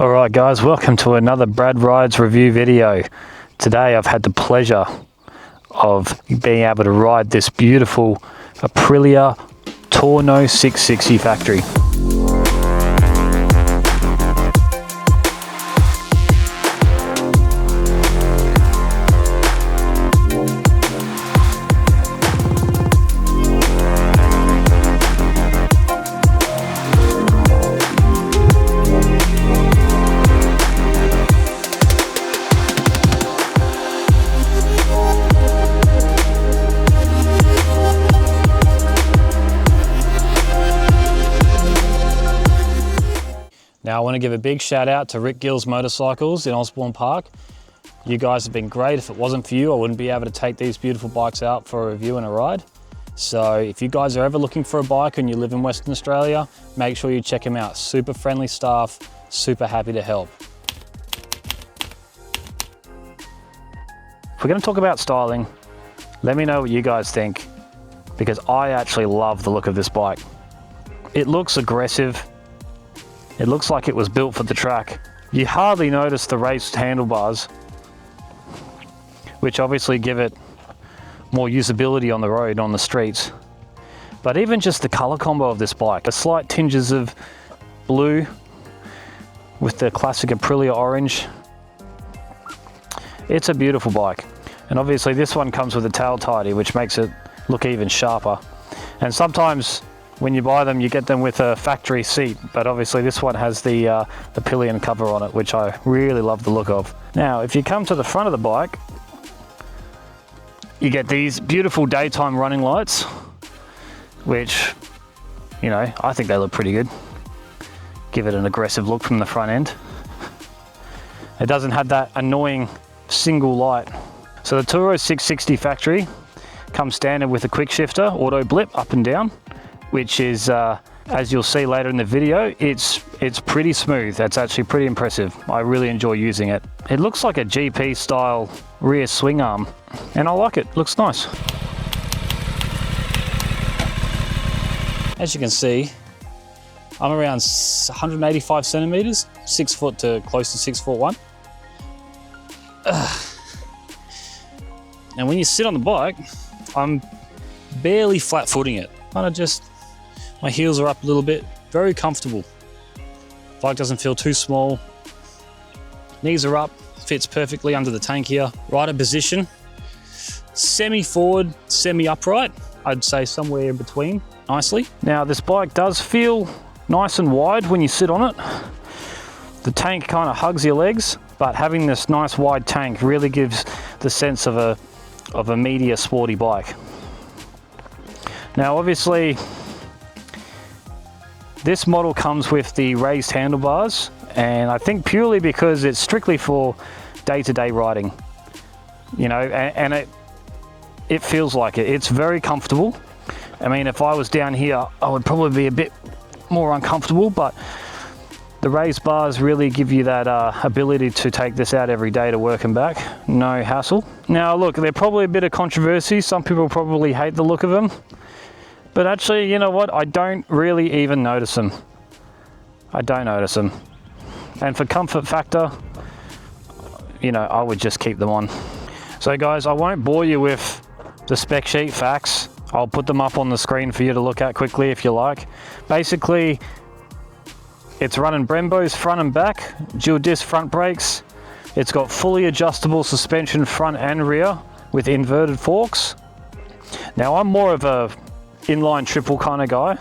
Alright guys, welcome to another Brad Rides review video. Today I've had the pleasure of being able to ride this beautiful Aprilia Tuono 660 factory. Now I want to give a big shout out to Rick Gill's Motorcycles in Osborne Park. You guys have been great. If it wasn't for you, I wouldn't be able to take these beautiful bikes out for a review and a ride. So if you guys are ever looking for a bike and you live in Western Australia, make sure you check them out. Super friendly staff, super happy to help. If we're going to talk about styling, let me know what you guys think, because I actually love the look of this bike. It looks aggressive. It looks like it was built for the track. You hardly notice the raised handlebars, which obviously give it more usability on the road, on the streets. But even just the color combo of this bike, the slight tinges of blue with the classic Aprilia orange. It's a beautiful bike. And obviously this one comes with a tail tidy, which makes it look even sharper. And sometimes when you buy them, you get them with a factory seat, but obviously this one has the pillion cover on it, which I really love the look of. Now, if you come to the front of the bike, you get these beautiful daytime running lights, which, you know, I think they look pretty good. Give it an aggressive look from the front end. It doesn't have that annoying single light. So the Tuono 660 factory comes standard with a quick shifter, auto blip up and down, which is, as you'll see later in the video, it's pretty smooth. That's actually pretty impressive. I really enjoy using it. It looks like a GP style rear swing arm, and I like it. Looks nice. As you can see, I'm around 185 centimeters, 6 foot to close to 6'1". And when you sit on the bike, I'm barely flat footing it. Kind of just, my heels are up a little bit, very comfortable. Bike doesn't feel too small. Knees are up, fits perfectly under the tank here. Rider position, semi-forward, semi-upright. I'd say somewhere in between, nicely. Now this bike does feel nice and wide when you sit on it. The tank kind of hugs your legs, but having this nice wide tank really gives the sense of a meatier sporty bike. Now obviously this model comes with the raised handlebars, and I think purely because it's strictly for day-to-day riding, you know, and it feels like it. It's very comfortable. I mean, if I was down here, I would probably be a bit more uncomfortable, but the raised bars really give you that ability to take this out every day to work and back, no hassle. Now look, they're probably a bit of controversy. Some people probably hate the look of them. But actually, you know what? I don't really even notice them. I don't notice them. And for comfort factor, you know, I would just keep them on. So guys, I won't bore you with the spec sheet facts. I'll put them up on the screen for you to look at quickly if you like. Basically, it's running Brembos front and back, dual disc front brakes. It's got fully adjustable suspension front and rear with inverted forks. Now I'm more of a inline triple kind of guy,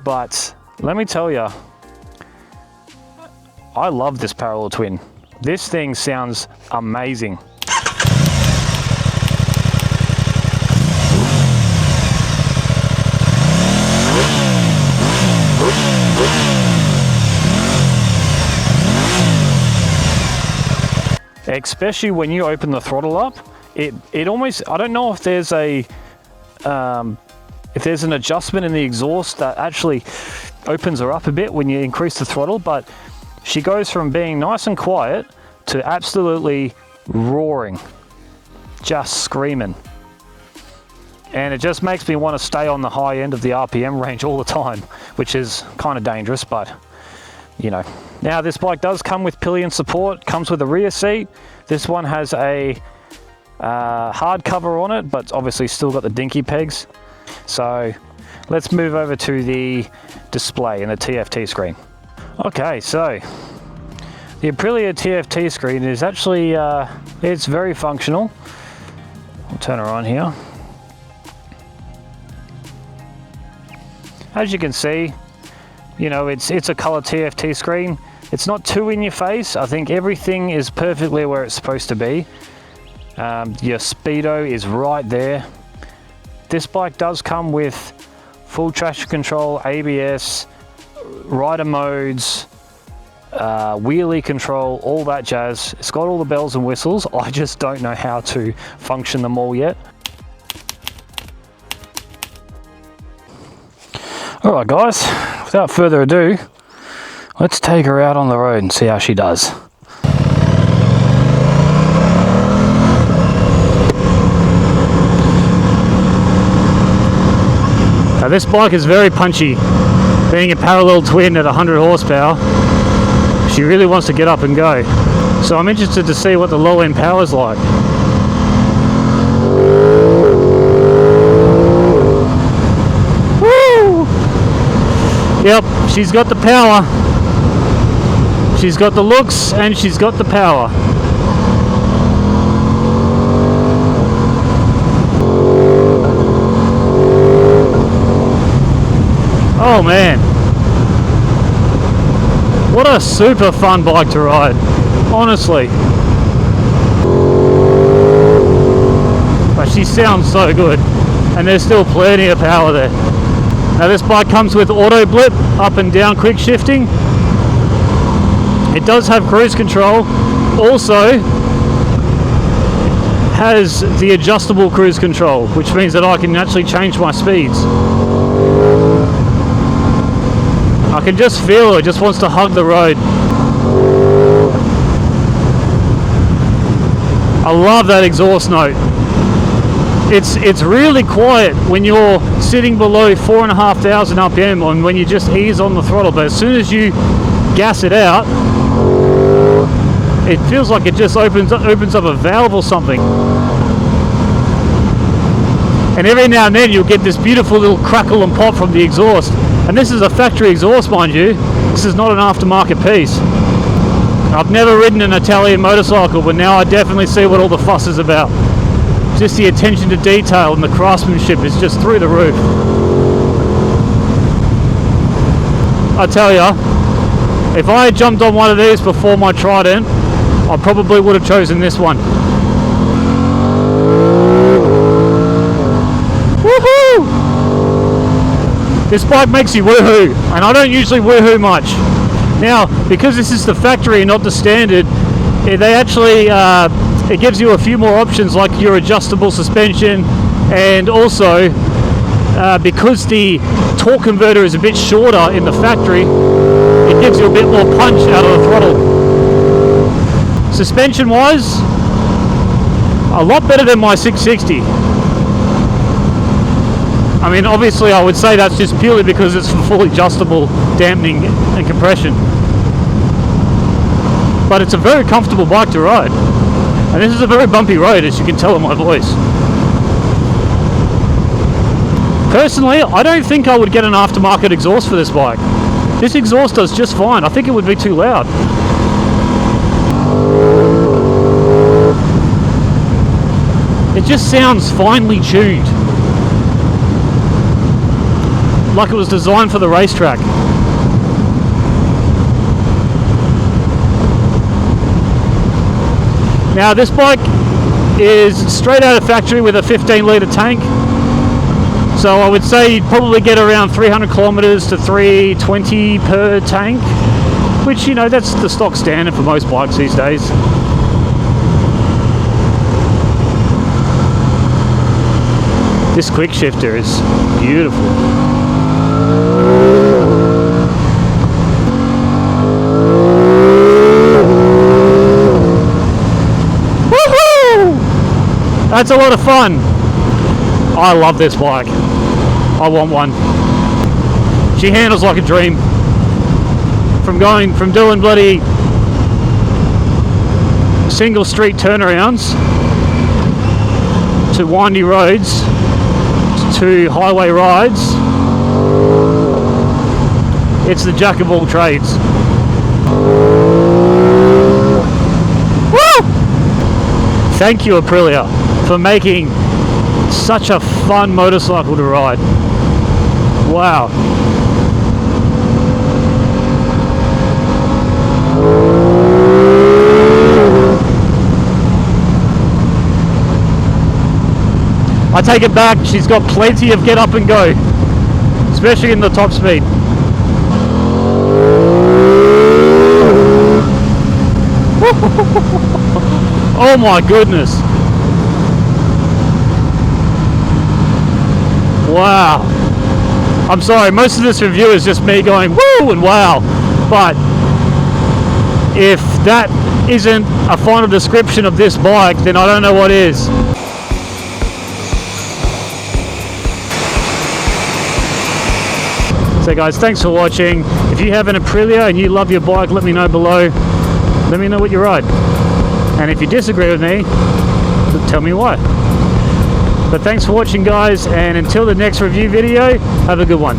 but let me tell you, I love this parallel twin. This thing sounds amazing. Especially when you open the throttle up, it almost, I don't know if there's an adjustment in the exhaust that actually opens her up a bit when you increase the throttle, but she goes from being nice and quiet to absolutely roaring, just screaming. And it just makes me want to stay on the high end of the RPM range all the time, which is kind of dangerous, but you know, Now this bike does come with pillion support, comes with a rear seat. This one has a hard cover on it, but obviously still got the dinky pegs. So let's move over to the display and the TFT screen. Okay, so the Aprilia TFT screen is actually, it's very functional. I'll turn her on here. As you can see, you know, it's a color TFT screen. It's not too in your face. I think everything is perfectly where it's supposed to be. Your speedo is right there. This bike does come with full traction control, ABS, rider modes, wheelie control, all that jazz. It's got all the bells and whistles. I just don't know how to function them all yet. Alright guys, without further ado, let's take her out on the road and see how she does. Now this bike is very punchy. Being a parallel twin at 100 horsepower, she really wants to get up and go. So I'm interested to see what the low end power is like. Woo! Yep, she's got the power. She's got the looks and she's got the power. Oh man, what a super fun bike to ride, honestly. But she sounds so good, and there's still plenty of power there. Now this bike comes with auto blip, up and down quick shifting. It does have cruise control, also has the adjustable cruise control, which means that I can actually change my speeds. I can just feel it just wants to hug the road. I love that exhaust note. It's really quiet when you're sitting below 4,500 RPM and when you just ease on the throttle, but as soon as you gas it out, it feels like it just opens up a valve or something. And every now and then you'll get this beautiful little crackle and pop from the exhaust. And this is a factory exhaust, mind you. This is not an aftermarket piece. I've never ridden an Italian motorcycle, but now I definitely see what all the fuss is about. Just the attention to detail and the craftsmanship is just through the roof. I tell ya, if I had jumped on one of these before my Trident, I probably would have chosen this one. Woohoo! This bike makes you woohoo, and I don't usually woohoo much. Now, because this is the factory and not the standard, they actually, it gives you a few more options like your adjustable suspension, and also because the torque converter is a bit shorter in the factory, it gives you a bit more punch out of the throttle. Suspension wise, a lot better than my 660. I mean, obviously I would say that's just purely because it's for full adjustable dampening and compression. But it's a very comfortable bike to ride. And this is a very bumpy road, as you can tell in my voice. Personally, I don't think I would get an aftermarket exhaust for this bike. This exhaust does just fine. I think it would be too loud. It just sounds finely tuned. Like it was designed for the racetrack. Now this bike is straight out of factory with a 15-litre tank. So I would say you'd probably get around 300 kilometers to 320 per tank, which, you know, that's the stock standard for most bikes these days. This quick shifter is beautiful. That's a lot of fun. I love this bike. I want one. She handles like a dream. from doing bloody single street turnarounds to windy roads to highway rides. It's the jack of all trades. Woo! Thank you, Aprilia, for making such a fun motorcycle to ride. Wow. I take it back, she's got plenty of get up and go, especially in the top speed. Oh my goodness. Wow. I'm sorry, most of this review is just me going woo and wow, but if that isn't a final description of this bike, then I don't know what is. So guys, thanks for watching. If you have an Aprilia and you love your bike, let me know below. Let me know what you ride. And if you disagree with me, tell me why. But thanks for watching, guys, and until the next review video, have a good one.